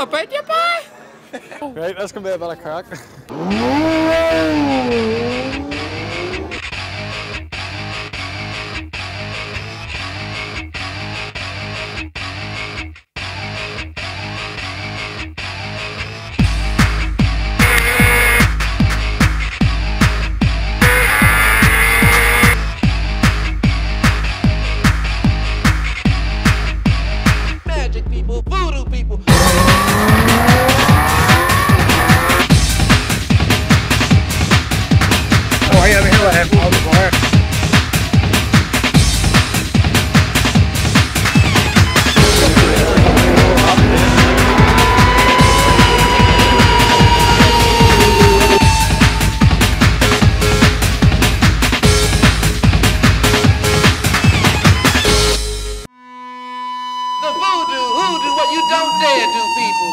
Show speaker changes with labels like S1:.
S1: I bet you, boy.
S2: Right, let's go a bit of crack.
S3: Magic people, voodoo people.
S2: Oh, I am here with him. All the fire.
S3: The voodoo, hoodoo, what you don't dare do, people.